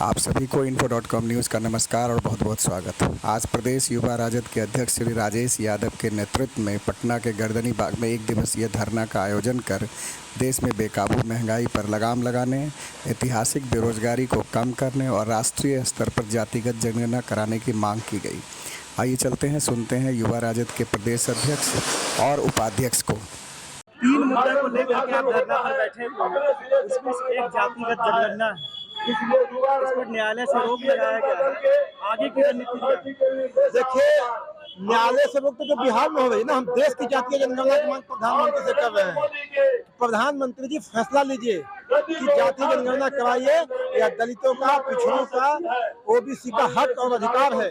आप सभी को info.com न्यूज़ का नमस्कार और बहुत बहुत स्वागत। आज प्रदेश युवा राजद के अध्यक्ष श्री राजेश यादव के नेतृत्व में पटना के गर्दनी बाग में एक दिवसीय धरना का आयोजन कर देश में बेकाबू महंगाई पर लगाम लगाने, ऐतिहासिक बेरोजगारी को कम करने और राष्ट्रीय स्तर पर जातिगत जनगणना कराने की मांग की गई। आइए चलते हैं, सुनते हैं युवा राजद के प्रदेश अध्यक्ष और उपाध्यक्ष को। 3 मुद्दे को लेकर के आप धरना पर बैठे हुए हैं। उसमें से एक जातिगत जनगणना है। इस पर न्यायालय से रोक लगाया गया है। आगे की रणनीति क्या है? देखिए, न्यायालय से रोक तो बिहार में हो रही ना। हम देश की जातीय जनगणना की मांग प्रधानमंत्री से कर रहे हैं। प्रधानमंत्री जी फैसला लीजिए कि जातीय जनगणना कराइए या दलितों का, पिछड़ों का, ओबीसी का हक और अधिकार है।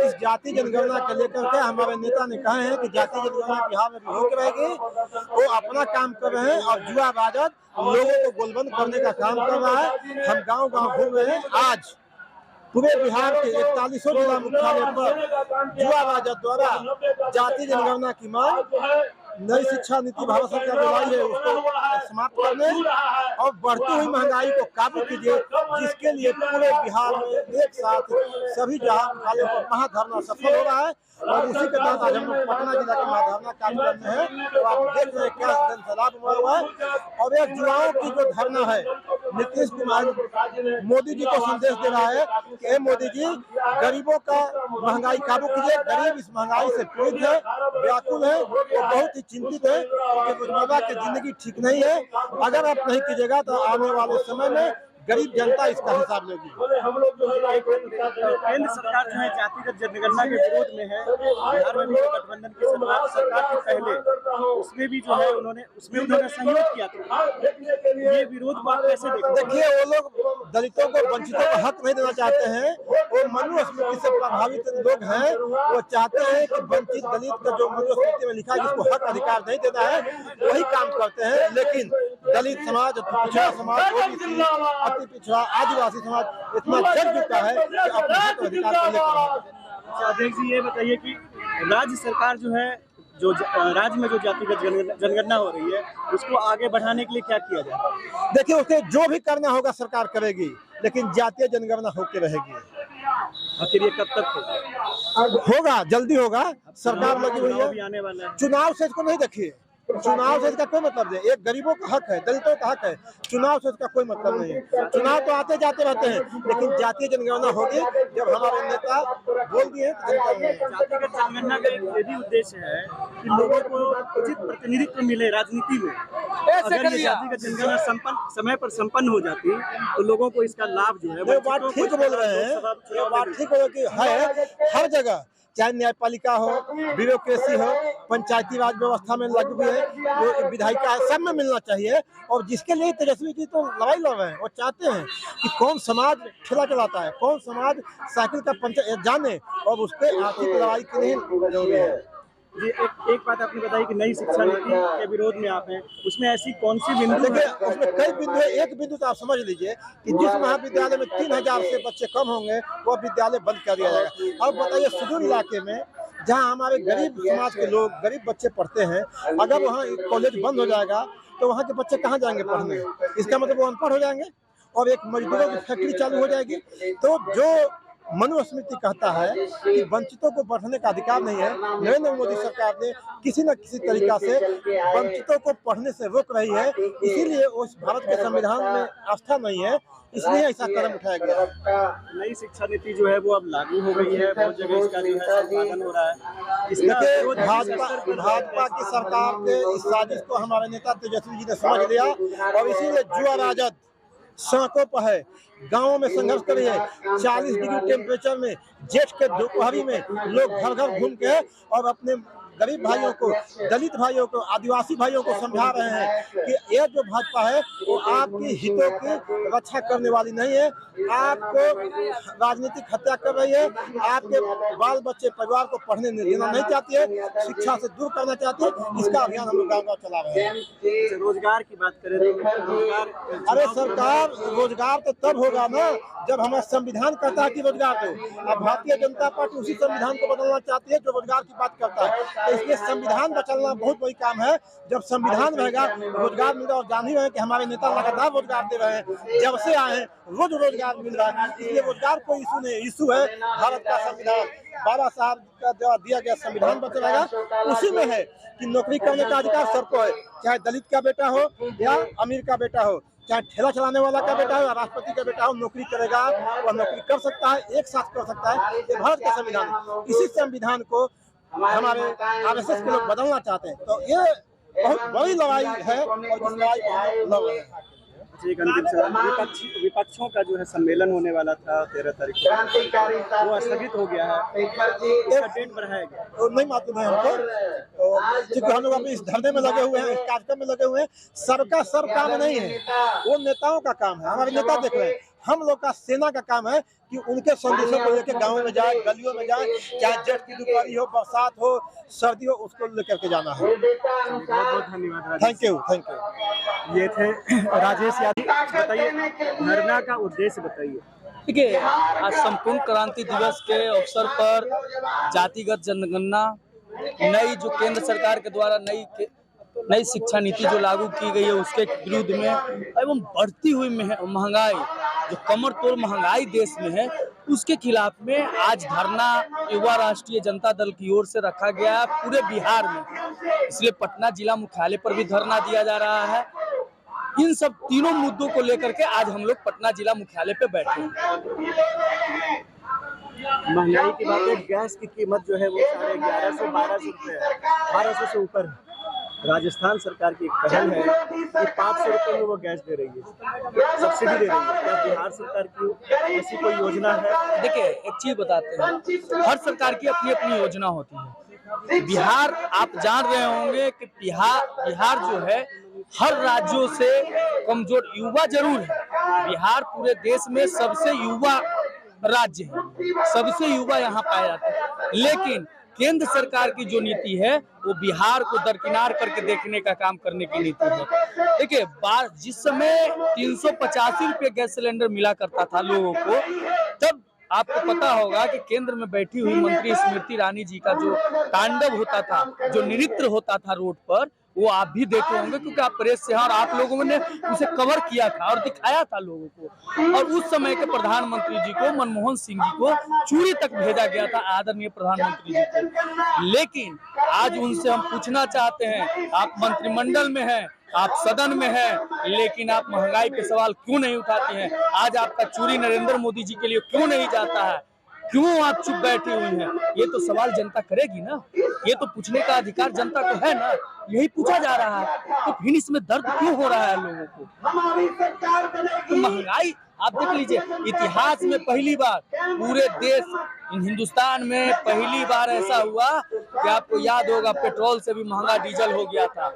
इस जातीय जनगणना को लेकर के हमारे नेता ने कहे हैं कि जातीय जनगणना बिहार में भी होकर रहेगी। वो अपना काम कर रहे हैं और युवा राजद लोगों को गोलबंद करने का काम कर रहा है। हम गांव-गांव घूम रहे हैं। आज पूरे बिहार के 41 जिला मुख्यालय पर युवा राजद द्वारा जातीय जनगणना की मांग, नई शिक्षा नीति भारत सरकार जो लाई है उसको समाप्त करने और बढ़ती हुई महंगाई को काबू कीजिए, जिसके लिए पूरे बिहार में एक साथ सभी मुख्यालयों पर महाधरना सफल हो रहा है। और उसी के बाद आज हम लोग पटना जिला के महाधरना कार्यक्रम में है। तो आप देख रहे हैं क्या जनसैलाब हुआ है। और एक युवाओं की जो धरना है, नीतीश कुमार मोदी जी को संदेश दे रहा है कि मोदी जी, गरीबों का महंगाई काबू कीजिए। गरीब इस महंगाई से पीड़ित है, व्याकुल है, वो बहुत ही चिंतित है कि रोजमर्रा की जिंदगी ठीक नहीं है। अगर आप नहीं कीजिएगा तो आने वाले समय में गरीब जनता इसका हिसाब लेगी। केंद्र सरकार जो है जातिगत जनगणना के विरोध में है। बिहार में भी गठबंधन की सरकार के पहले उसमें भी जो है उन्होंने सहयोग किया था। ये विरोध को आप कैसे देखते हैं? देखिए, वो लोग दलितों को, वंचितों को हक नहीं देना चाहते हैं। वो मनुस्मृति से प्रभावित लोग हैं। वो चाहते हैं कि वंचित दलित का जो मनुस्मृति में लिखा है जिसको हक अधिकार नहीं देता है, वही काम करते हैं। लेकिन दलित समाज, पिछड़ा समाज, ओबीसी, अति पिछड़ा, आदिवासी समाज इतना जग चुका है कि अपने हक अधिकार को लेकर। अध्यक्ष जी, ये बताइए कि राज्य सरकार जो है, जो राज्य में जो जातिगत जनगणना हो रही है, उसको आगे बढ़ाने के लिए क्या किया जाए? देखिए, उसे जो भी करना होगा सरकार करेगी, लेकिन जातीय जनगणना होकर रहेगी। आखिर ये कब तक होगा? जल्दी होगा। सरकार लगी हुई है। आने वाला है। चुनाव से इसको नहीं देखिए। चुनाव से इसका कोई मतलब नहीं। एक गरीबों का हक है, दलितों का हक है। चुनाव से इसका कोई मतलब नहीं है। चुनाव तो आते जाते रहते हैं, लेकिन जातीय जनगणना होगी जब हमारे नेता बोल दिए। जातिगत जनगणना का ये भी उद्देश्य है कि लोगों को उचित प्रतिनिधित्व मिले राजनीति में। अगर ये जातिगत जनगणना समय पर संपन्न हो जाती तो लोगों को इसका लाभ जो है। वो बात ठीक बोल रहे हैं, वो बात ठीक बोल कि है। हर जगह, चाहे न्यायपालिका हो, ब्यूरोक्रेसी हो, पंचायती राज व्यवस्था में लगी हुई है, जो विधायिका है, सब में मिलना चाहिए। और जिसके लिए तेजस्वी जी तो लड़ाई लड़ रहे हैं। वो चाहते हैं कि कौन समाज ठेला चलाता है, कौन समाज साइकिल का पंचर जाने, और उसके आर्थिक लड़ाई के लिए जरूरी है। जी, एक बात आपने बताई कि नई शिक्षा नीति के विरोध में आप हैं। उसमें ऐसी कौन सी बिंदु? देखिए, उसमें कई बिंदु है। एक बिंदु तो आप समझ लीजिए कि जिस महाविद्यालय में 3000 से बच्चे कम होंगे, वो विद्यालय बंद कर दिया जाएगा। अब बताइए, सुदूर इलाके में जहाँ हमारे गरीब समाज के लोग, गरीब बच्चे पढ़ते हैं, अगर वहाँ कॉलेज बंद हो जाएगा तो वहाँ के बच्चे कहाँ जाएंगे पढ़ने? इसका मतलब वो अनपढ़ हो जाएंगे और एक मजदूरों की फैक्ट्री चालू हो जाएगी। तो जो मनुस्मृति कहता है कि वंचितों को पढ़ने का अधिकार नहीं है, नरेंद्र मोदी सरकार ने किसी न किसी तरीका से वंचितों को पढ़ने से रोक रही है। इसीलिए उस भारत के संविधान में आस्था नहीं है, इसलिए ऐसा कदम उठाया गया। नई शिक्षा नीति जो है वो अब लागू हो गई है। बहुत जगह इसका जो है संपादन हो रहा है। देखिए, भाजपा की सरकार के इस साजिश को हमारे नेता तेजस्वी जी ने समझ लिया और इसीलिए युवा राजद सड़कों पर है, गांवों में संघर्ष कर रही है। 40 डिग्री टेम्परेचर में, जेठ के दोपहरी में लोग घर घर घूम के और अपने गरीब भाइयों को, दलित भाइयों को, आदिवासी भाइयों को समझा रहे हैं कि ये जो भाजपा है वो आपकी हितों की रक्षा करने वाली नहीं है, आपको राजनीतिक हत्या कर रही है, आपके बाल बच्चे परिवार को पढ़ने देना नहीं चाहती है, शिक्षा से दूर करना चाहती है। इसका अभियान हम लोग गाँव-गाँव चला रहे हैं। रोजगार की बात करें तो अरे सरकार, रोजगार तो तब होगा ना जब हमारा संविधान कहता है कि रोजगार दो। अब भारतीय जनता पार्टी उसी संविधान को बदलना चाहती है जो रोजगार की बात करता है। तो इसलिए संविधान बचाना बहुत बड़ी काम है। जब संविधान रहेगा रोजगार मिलेगा, और जान ही रहे हैं कि हमारे नेता लगातार रोजगार दे रहे हैं, जब से आए हैं रोज रोजगार मिल रहा है। इसलिए रोजगार कोई इशू नहीं, इशू है भारत का संविधान। बाबा साहब का जो दिया गया संविधान बचा रहेगा, उसी में है कि नौकरी करने का अधिकार सबको है, चाहे दलित का बेटा हो या अमीर का बेटा हो, चाहे ठेला चलाने वाला का बेटा हो या राष्ट्रपति का बेटा हो, नौकरी करेगा वह नौकरी कर सकता है, एक साथ कर सकता है। ये भारत का संविधान है। इसी संविधान को हमारे आरएसएस के लोग बदलना चाहते हैं, तो ये बहुत बड़ी लड़ाई है और इस लड़ाई को हम लड़ रहे हैं। एक अंतिम सवाल, विपक्षों का जो है सम्मेलन होने वाला था 13 तारीख को, वो स्थगित हो गया है, इसका डेट बढ़ाया गया तो नहीं मालूम है हमको, तो क्योंकि हम लोग अपने इस धरने में लगे हुए हैं, इस कार्यक्रम में लगे हुए हैं। सबका सब काम नहीं है, वो नेताओं का काम है। हमारे नेता देख रहे हैं, हम लोग का सेना का काम है कि उनके संदेशों को लेकर गाँव में जाए, गलियों में जाए, चाहे जेठ की दोपहरी हो, बरसात हो, सर्दी हो, उसको लेकर के जाना है। बहुत बहुत धन्यवाद। Thank you. ये थे राजेश यादव। बताइए धरना का उद्देश्य बताइए। देखिए, आज संपूर्ण क्रांति दिवस के अवसर पर जातिगत जनगणना, नई जो केंद्र सरकार के द्वारा नई शिक्षा नीति जो लागू की गई है उसके विरुद्ध में, एवं बढ़ती हुई महंगाई, जो कमर तोड़ महंगाई देश में है, उसके खिलाफ में आज धरना युवा राष्ट्रीय जनता दल की ओर से रखा गया है पूरे बिहार में। इसलिए पटना जिला मुख्यालय पर भी धरना दिया जा रहा है। इन सब तीनों मुद्दों को लेकर के आज हम लोग पटना जिला मुख्यालय पे बैठे हैं। महंगाई की बात है, गैस की कीमत जो है वो 1150 1200 रुपये है, 1200 से ऊपर है। राजस्थान सरकार की एक पहल है कि 500 रुपये में वो गैस दे रही है, सब्सिडी दे रही है। क्या बिहार सरकार की ऐसी कोई योजना है? देखिए, एक चीज बताते हैं, हर सरकार की अपनी अपनी योजना होती है। बिहार, आप जान रहे होंगे कि बिहार जो है हर राज्यों से कमजोर, युवा जरूर है। बिहार पूरे देश में सबसे युवा राज्य है, सबसे युवा यहाँ पाया जाता है। लेकिन केंद्र सरकार की जो नीति है वो बिहार को दरकिनार करके देखने का काम करने की नीति है। देखिए, जिस समय 385 रुपये गैस सिलेंडर मिला करता था लोगों को, तब आपको पता होगा कि केंद्र में बैठी हुई मंत्री स्मृति ईरानी जी का जो तांडव होता था, जो नृत्य होता था रोड पर, वो आप भी देखे होंगे क्योंकि आप प्रेस से हैं और आप लोगों ने उसे कवर किया था और दिखाया था लोगों को। और उस समय के प्रधानमंत्री जी को, मनमोहन सिंह जी को चूड़ी तक भेजा गया था, आदरणीय प्रधानमंत्री जी को। लेकिन आज उनसे हम पूछना चाहते हैं, आप मंत्रिमंडल में हैं, आप सदन में हैं, लेकिन आप महंगाई पे सवाल क्यों नहीं उठाते हैं? आज आपका चूड़ी नरेंद्र मोदी जी के लिए क्यों नहीं जाता है? क्यों आप चुप बैठी हुई हैं? ये तो सवाल जनता करेगी ना, ये तो पूछने का अधिकार जनता को है ना, यही पूछा जा रहा है। तो फिर इसमें दर्द क्यों हो रहा है लोगों को? तो महंगाई आप देख लीजिए, इतिहास में पहली बार पूरे देश, हिंदुस्तान में पहली बार ऐसा हुआ कि आपको याद होगा पेट्रोल से भी महंगा डीजल हो गया था।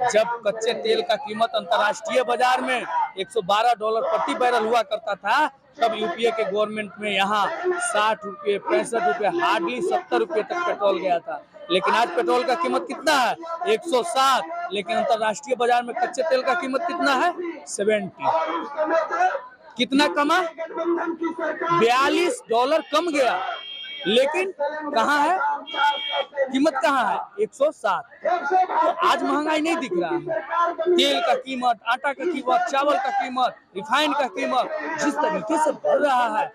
जब कच्चे तेल का कीमत अंतर्राष्ट्रीय बाजार में $112 प्रति बैरल हुआ करता था, तब यूपीए के गवर्नमेंट में यहाँ 60 रुपये, 65 रुपये, हार्डली 70 रुपये तक पेट्रोल गया था। लेकिन आज पेट्रोल का कीमत कितना है? 107। लेकिन अंतर्राष्ट्रीय बाजार में कच्चे तेल का कीमत कितना है? 70। कितना कमा? $42 कम गया। लेकिन कहाँ है कीमत, कहाँ है? 107। तो आज महंगाई नहीं दिख रहा है। तेल का कीमत, आटा का कीमत, चावल का कीमत, रिफाइंड का कीमत जिस तरीके से बढ़ रहा है,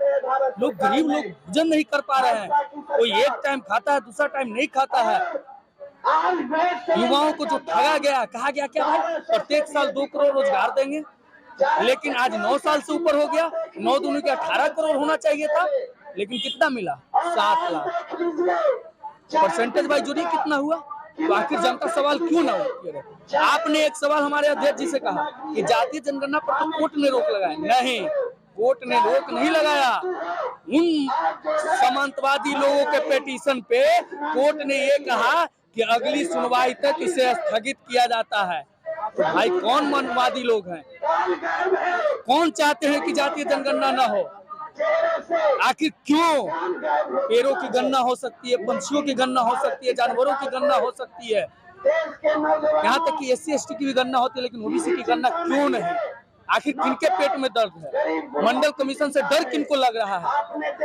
लोग, गरीब लोग भोजन नहीं कर पा रहे हैं। कोई एक टाइम खाता है, दूसरा टाइम नहीं खाता है। युवाओं को जो ठगा गया, कहा गया क्या भाई प्रत्येक साल 2 करोड़ रोजगार देंगे, लेकिन आज 9 साल से ऊपर हो गया, 9 दूनी के 18 करोड़ होना चाहिए था, लेकिन कितना मिला? 7 लाख। परसेंटेज वाइज जोड़िए कितना हुआ? तो आखिर जनता सवाल क्यों ना उठे? आपने एक सवाल हमारे अध्यक्ष जी से कहा कि जातीय जनगणना पर तो कोर्ट ने रोक लगाया। नहीं, कोर्ट ने रोक नहीं लगाया। उन सामंतवादी लोगों के पिटीशन पे कोर्ट ने ये कहा कि अगली सुनवाई तक इसे स्थगित किया जाता है। तो भाई कौन मनवादी लोग हैं? कौन चाहते हैं कि जातीय जनगणना न हो? आखिर क्यों? पेड़ों की गणना हो सकती है, पंछियों की गणना हो सकती है, जानवरों की गणना हो सकती है, यहाँ तक कि SC ST की भी गणना होती है, लेकिन ओबीसी की गणना क्यों नहीं? आखिर किनके पेट में दर्द है? मंडल कमीशन से डर किनको लग रहा है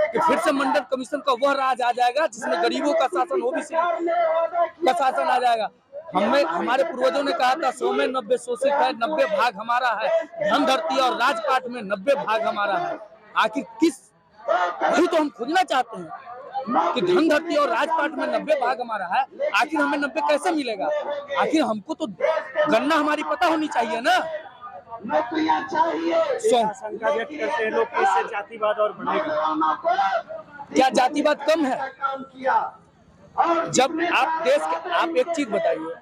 कि फिर से मंडल कमीशन का वह राज आ जाएगा जिसमें गरीबों का शासन, ओबीसी का शासन आ जाएगा। हमारे पूर्वजों ने कहा था 100 में 90 शोषित है, 90 भाग हमारा है। धन धरती और राजपाट में 90 भाग हमारा है। आखिर वही तो हम खोजना चाहते हैं कि धन धरती और राजपाट में 90 भाग हमारा है। आखिर हमें 90 कैसे मिलेगा? आखिर हमको तो गणना हमारी पता होनी चाहिए ना। आशंका व्यक्त करते हैं लोग कि इससे जातिवाद और बढ़ेगा। क्या जातिवाद कम है? जब आप देश के, आप एक चीज बताइए,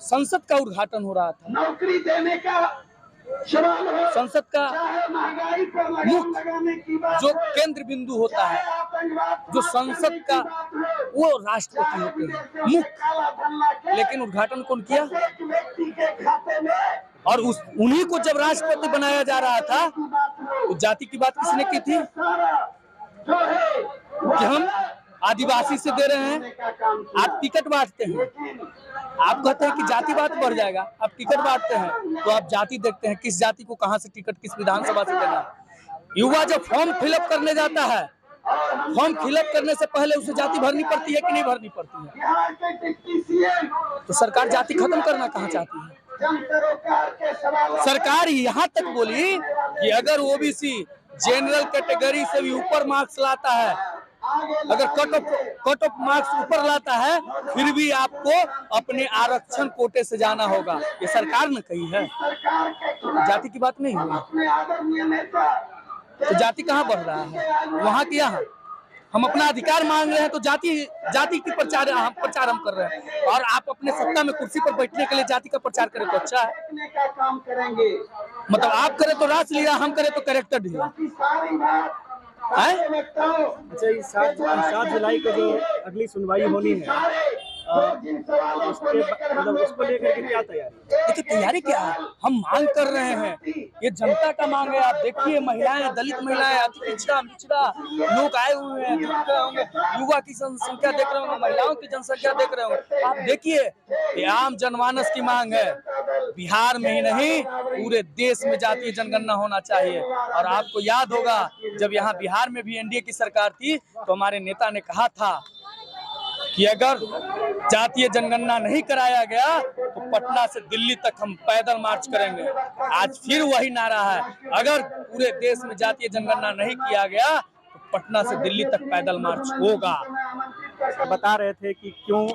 संसद का उद्घाटन हो रहा था, नौकरी देने का संसद का मुख्य जो केंद्र बिंदु होता है, जो संसद का वो राष्ट्रपति होते हैं मुख्य, लेकिन उद्घाटन कौन किया? और उन्हीं को जब राष्ट्रपति बनाया जा रहा था तो जाति की बात किसने की थी कि हम आदिवासी से दे रहे हैं, आप टिकट बांटते हैं, आप कहते हैं कि जातिवाद बढ़ जाएगा, आप टिकट बांटते हैं तो आप जाति देखते हैं किस जाति को कहां से टिकट, किस विधानसभा से देना है। युवा जब फॉर्म फिलअप करने जाता है, फॉर्म फिलअप करने से पहले उसे जाति भरनी पड़ती है कि नहीं भरनी पड़ती है? तो सरकार जाति खत्म करना कहाँ चाहती है? सरकार यहाँ तक बोली कि अगर ओबीसी जनरल कैटेगरी से भी ऊपर मार्क्स लाता है, अगर कट ऑफ मार्क्स ऊपर लाता है, फिर भी आपको अपने आरक्षण कोटे से जाना होगा। ये सरकार ने कही है, जाति की बात नहीं है। तो जाति कहाँ बढ़ रहा है? वहाँ की यहाँ हम अपना अधिकार मांग रहे हैं तो जाति की प्रचार हम कर रहे हैं, और आप अपने सत्ता में कुर्सी पर बैठने के लिए जाति का प्रचार करें तो अच्छा है। मतलब आप करें तो रास लिया, हम करें तो कैरेक्टर दिया। अच्छा, इस 7 जुलाई को जो अगली सुनवाई होनी है, उसको लेकर के क्या तैयारी? देखिए तैयारी क्या है, हम मांग कर रहे हैं, ये जनता का मांग है। आप देखिए महिलाएं, दलित महिलाएं, अति पिछड़ा लोग आए हुए हैं, देख रहे होंगे, युवा की जनसंख्या देख रहे होंगे, महिलाओं की जनसंख्या देख रहे होंगे। आप देखिए ये आम जनमानस की मांग है। बिहार में ही नहीं पूरे देश में जातीय जनगणना होना चाहिए। और आपको याद होगा जब यहाँ बिहार में भी एनडीए की सरकार थी तो हमारे नेता ने कहा था कि अगर जातीय जनगणना नहीं कराया गया तो पटना से दिल्ली तक हम पैदल मार्च करेंगे। आज फिर वही नारा है, अगर पूरे देश में जातीय जनगणना नहीं किया गया तो पटना से दिल्ली तक पैदल मार्च होगा। बता रहे थे कि क्यों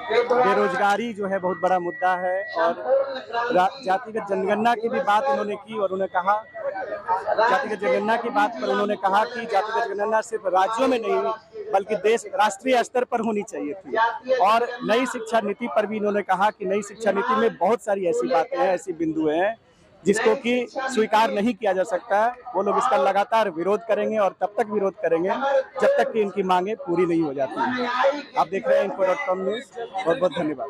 बेरोजगारी जो है बहुत बड़ा मुद्दा है, और जातिगत जनगणना की भी बात उन्होंने की, और उन्होंने कहा जातिगत जनगणना की बात पर उन्होंने कहा कि जातिगत जनगणना सिर्फ राज्यों में नहीं बल्कि देश राष्ट्रीय स्तर पर होनी चाहिए थी। और नई शिक्षा नीति पर भी इन्होंने कहा कि नई शिक्षा नीति में बहुत सारी ऐसी बातें हैं, ऐसी बिंदु हैं जिसको कि स्वीकार नहीं किया जा सकता। वो लोग इसका लगातार विरोध करेंगे और तब तक विरोध करेंगे जब तक कि इनकी मांगे पूरी नहीं हो जाती हैं। आप देख रहे हैं info.com न्यूज़। बहुत बहुत धन्यवाद।